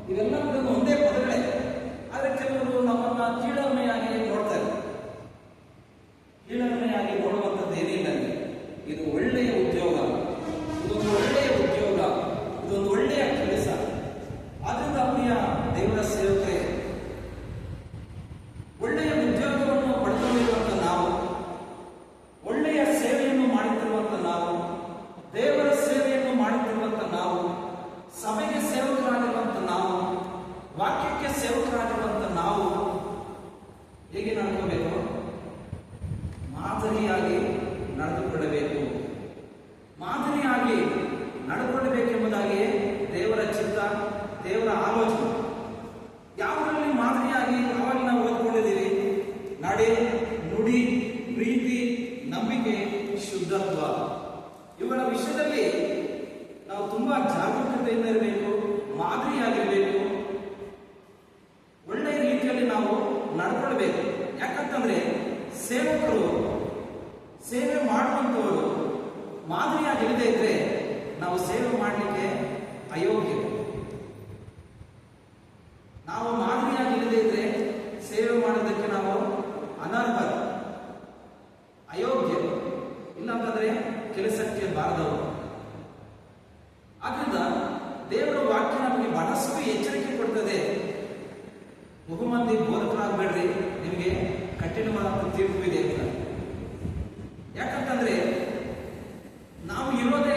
ಇವೆಲ್ಲ ಒಂದೇ ಪದಗಳೇ. ಆದರೆ ಕೆಲವರು ನಮ್ಮನ್ನ ಕೀಳರಿಮೆಯಾಗಿ ನೋಡ್ತಾರೆ. ಕೀಳರಿಮೆಯಾಗಿ ನೋಡುವಂಥದ್ದು ಏನಿಲ್ಲ. ಇದು ಒಳ್ಳೆಯ ಉದ್ಯೋಗ, ಇದೊಂದು ಒಳ್ಳೆಯ ಉದ್ಯೋಗ, ಇದೊಂದು ಒಳ್ಳೆಯ ಕೆಲಸ. ಆದ್ರಿಂದ ಪ್ರಿಯ ದೇವರ ಸೇವಕರೇ, ಒಳ್ಳೆಯ ಉದ್ಯೋಗವನ್ನು ಪಡೆದುಕೊಂಡಿರುವಂತ ನಾವು, ಒಳ್ಳೆಯ ಸೇವೆಯನ್ನು ಮಾಡುತ್ತಿರುವಂತ ನಾವು, ದೇವರ ಸೇವೆಯನ್ನು ಮಾಡುತ್ತಿರುವಂತ ನಾವು, ಸಭೆಗೆ ಸೇವಕರಾಗಿರುವಂತ ನಾವು, ವಾಕ್ಯಕ್ಕೆ ಸೇವಕರಾಗಿರುವಂತ ನಾವು ಹೇಗೆ ನಡ್ಕೋಬೇಕು? ಮಾದರಿಯಾಗಿ ನಡೆದುಕೊಳ್ಳಬೇಕು. ಮಾದರಿಯಾಗಿ ನಡೆದುಕೊಳ್ಳಬೇಕೆಂಬುದಾಗಿ ದೇವರ ಚಿತ್ತ, ದೇವರ ಆಲೋಚನೆ. ಯಾವುದರಲ್ಲಿ ಮಾದರಿಯಾಗಿ ಯಾವಾಗ ನಾವು ಓದ್ಕೊಂಡಿದ್ದೀವಿ? ನಡೆ, ನುಡಿ, ಪ್ರೀತಿ, ನಂಬಿಕೆ, ಶುದ್ಧತ್ವ. ಇವುಗಳ ವಿಷಯದಲ್ಲಿ ನಾವು ತುಂಬಾ ಜಾಗರೂಕತೆಯಿಂದ ಇರಬೇಕು, ಮಾದರಿಯಾಗಿರಬೇಕು, ಒಳ್ಳೆಯ ರೀತಿಯಲ್ಲಿ ನಾವು ನಡ್ಕೊಳ್ಬೇಕು. ಯಾಕಂತಂದ್ರೆ ಸೇವಕರು, ಸೇವೆ ಮಾಡುವಂಥವರು ಮಾದರಿಯಾಗಿರದೇ ಇದ್ರೆ ನಾವು ಸೇವೆ ಮಾಡಲಿಕ್ಕೆ ಅಯೋಗ್ಯ.